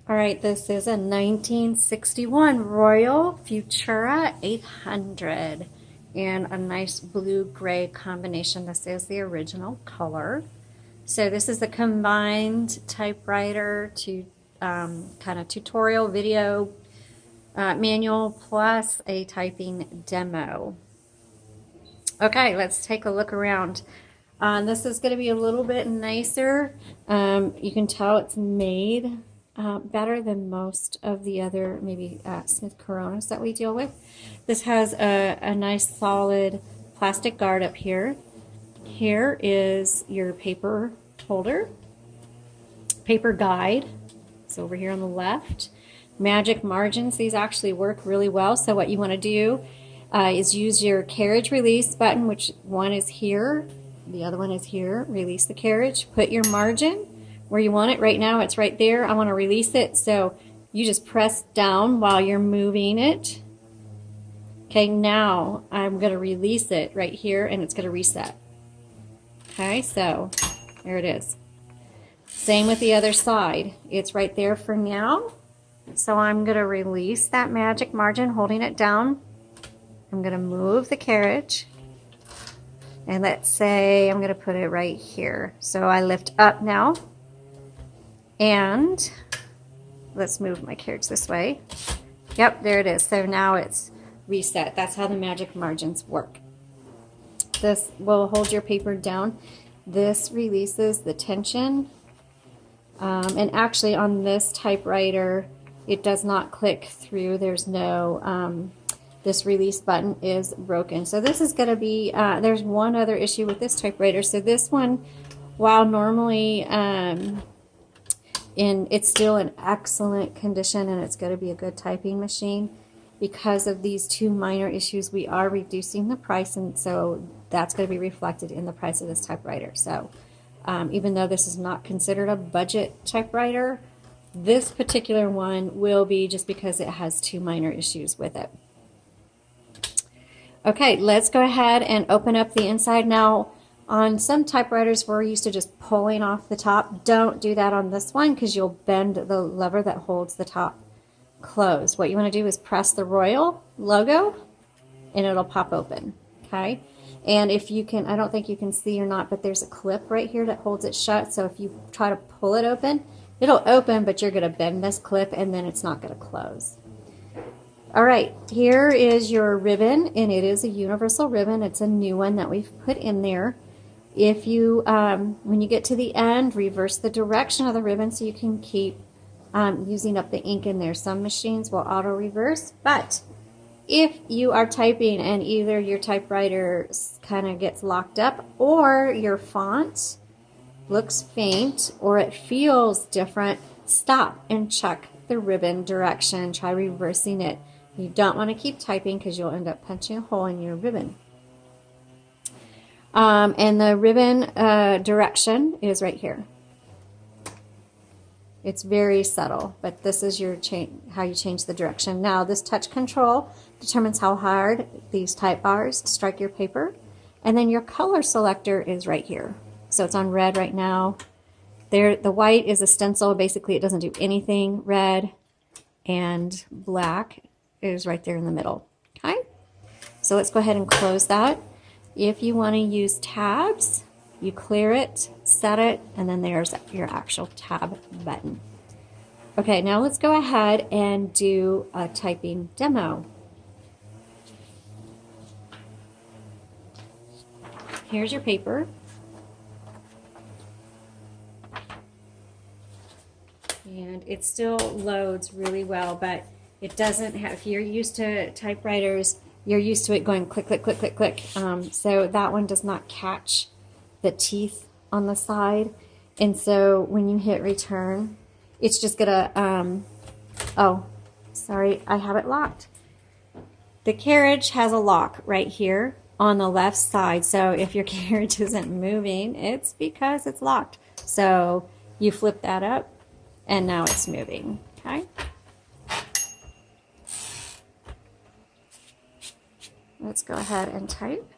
All right, this is a 1961 Royal Futura 800 and a nice blue-gray combination. This is the original color. So this is the combined typewriter to kind of tutorial video manual plus a typing demo. Okay, let's take a look around. This is going to be a little bit nicer. You can tell it's made better than most of the other maybe Smith Coronas that we deal with. This has a nice solid plastic guard up here. Here is your paper holder, paper guide. It's over here on the left. Magic margins, these actually work really well. So what you want to do is use your carriage release button, which one is here, the other one is here. Release the carriage, put your margin where you want it. Right now it's right there. I want to release it, so you just press down while you're moving it. Okay, now I'm going to release it right here and it's going to reset. Okay, so there it is. Same with the other side. It's right there for now. So I'm going to release that magic margin, holding it down. I'm going to move the carriage. And let's say I'm going to put it right here. So I lift up now. And let's move my carriage this way. Yep, there it is. So now it's reset. That's how the magic margins work. This will hold your paper down. This releases the tension. And actually on this typewriter, it does not click through. There's no, this release button is broken. So this is going to be, there's one other issue with this typewriter. So this one, while normally it's still in excellent condition and it's going to be a good typing machine, because of these two minor issues, we are reducing the price, and so that's going to be reflected in the price of this typewriter. So even though this is not considered a budget typewriter, this particular one will be, just because it has two minor issues with it. Okay, let's go ahead and open up the inside. Now, on some typewriters, we're used to just pulling off the top. Don't do that on this one, because you'll bend the lever that holds the top closed. What you want to do is press the Royal logo and it'll pop open. Okay, and if you can, I don't think you can see or not, but there's a clip right here that holds it shut. So if you try to pull it open, it'll open, but you're going to bend this clip and then it's not going to close. All right, here is your ribbon, and it is a universal ribbon. It's a new one that we've put in there. If you, when you get to the end, reverse the direction of the ribbon so you can keep using up the ink in there. Some machines will auto reverse, but if you are typing and either your typewriter kind of gets locked up, or your font looks faint, or it feels different, stop and check the ribbon direction. Try reversing it. You don't want to keep typing, because you'll end up punching a hole in your ribbon. And the ribbon direction is right here. It's very subtle, but this is your how you change the direction. Now, this touch control determines how hard these type bars strike your paper. And then your color selector is right here. So it's on red right now. There, the white is a stencil. Basically, it doesn't do anything. Red and black is right there in the middle. Okay, so let's go ahead and close that. If you want to use tabs, you clear it, set it, and then there's your actual tab button. Okay, now let's go ahead and do a typing demo. Here's your paper. And it still loads really well, but it doesn't have, if you're used to typewriters, you're used to it going click, click, click, click, click. So that one does not catch the teeth on the side. And so when you hit return, it's just gonna, oh, sorry, I have it locked. The carriage has a lock right here on the left side. So if your carriage isn't moving, it's because it's locked. So you flip that up and now it's moving, okay? Let's go ahead and type.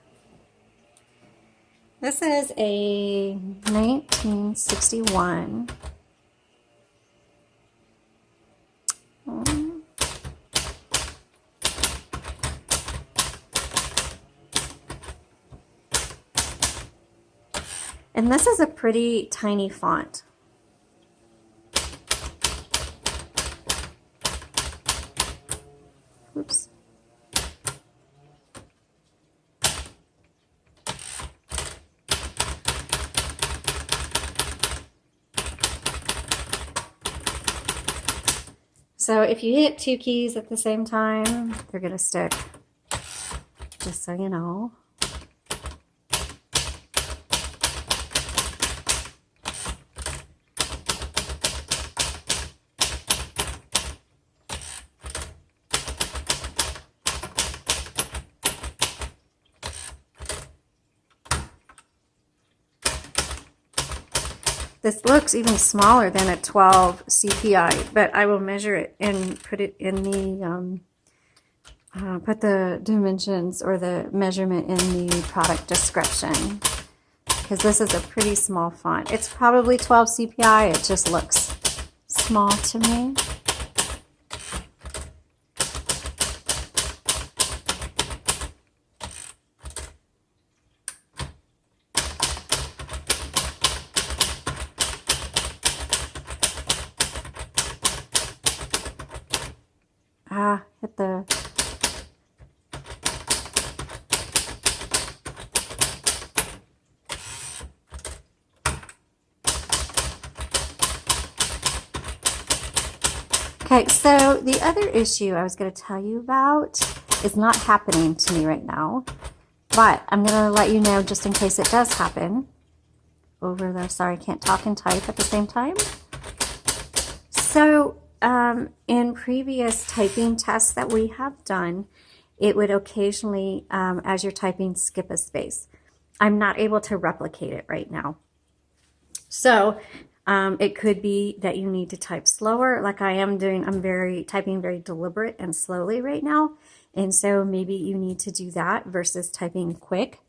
This is a 1961 And this is a pretty tiny font. Oops. So if you hit two keys at the same time, they're going to stick, just so you know. This looks even smaller than a 12 CPI, but I will measure it and put it in the, put the dimensions or the measurement in the product description, because this is a pretty small font. It's probably 12 CPI, it just looks small to me. Hit the Okay, so the other issue I was going to tell you about is not happening to me right now, but I'm going to let you know just in case it does happen. Over there, sorry, I can't talk and type at the same time. So, in previous typing tests that we have done, it would occasionally, as you're typing, skip a space. I'm not able to replicate it right now. So it could be that you need to type slower like I am doing. I'm typing very deliberate and slowly right now. And so maybe you need to do that versus typing quick.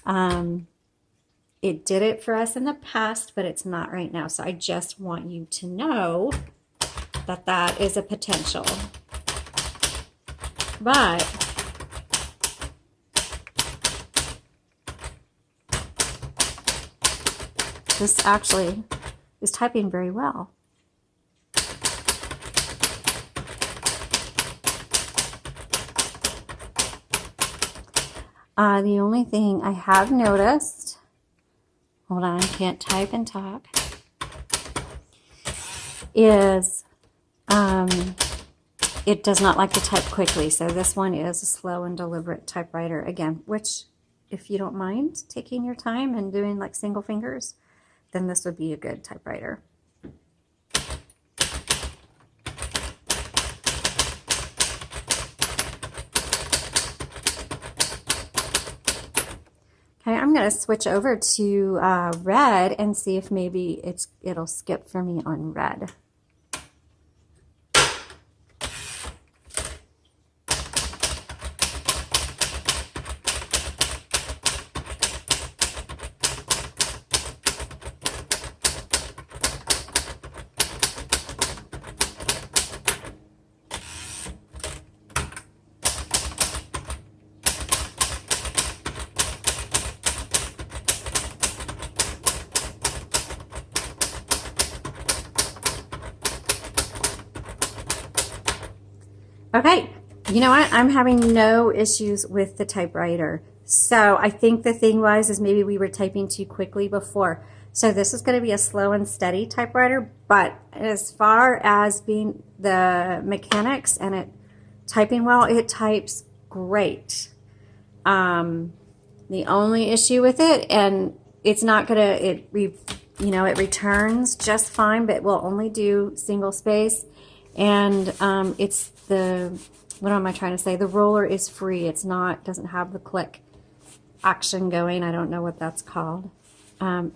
It did it for us in the past, but it's not right now. So I just want you to know that that is a potential. But this actually is typing very well. The only thing I have noticed, hold on, I can't type and talk, is it does not like to type quickly. So this one is a slow and deliberate typewriter again, which if you don't mind taking your time and doing like single fingers, then this would be a good typewriter. Okay, I'm going to switch over to red and see if maybe it'll skip for me on red. Okay, you know what? I'm having no issues with the typewriter. So I think the thing is maybe we were typing too quickly before. So this is going to be a slow and steady typewriter, but as far as being the mechanics and it typing well, it types great. The only issue with it, and it's not going to, it returns just fine, but will only do single space. And it's what am I trying to say? The roller is free. It's not, doesn't have the click action going. I don't know what that's called.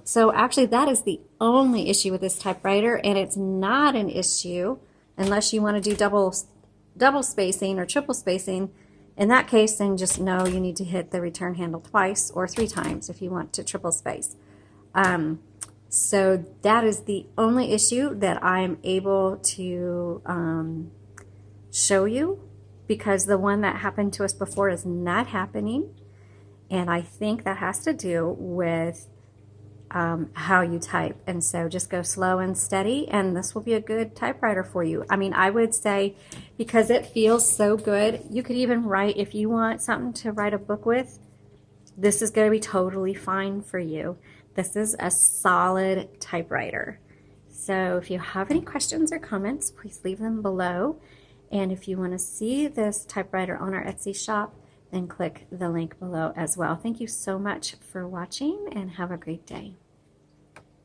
So actually that is the only issue with this typewriter, and it's not an issue unless you want to do double spacing or triple spacing. In that case, then just know you need to hit the return handle twice or 3 times if you want to triple space. So that is the only issue that I'm able to show you, because the one that happened to us before is not happening. And I think that has to do with how you type. And so just go slow and steady, and this will be a good typewriter for you. I mean, I would say, because it feels so good, you could even write, if you want something to write a book with, this is going to be totally fine for you. This is a solid typewriter. So if you have any questions or comments, please leave them below. And if you want to see this typewriter on our Etsy shop, then click the link below as well. Thank you so much for watching, and have a great day.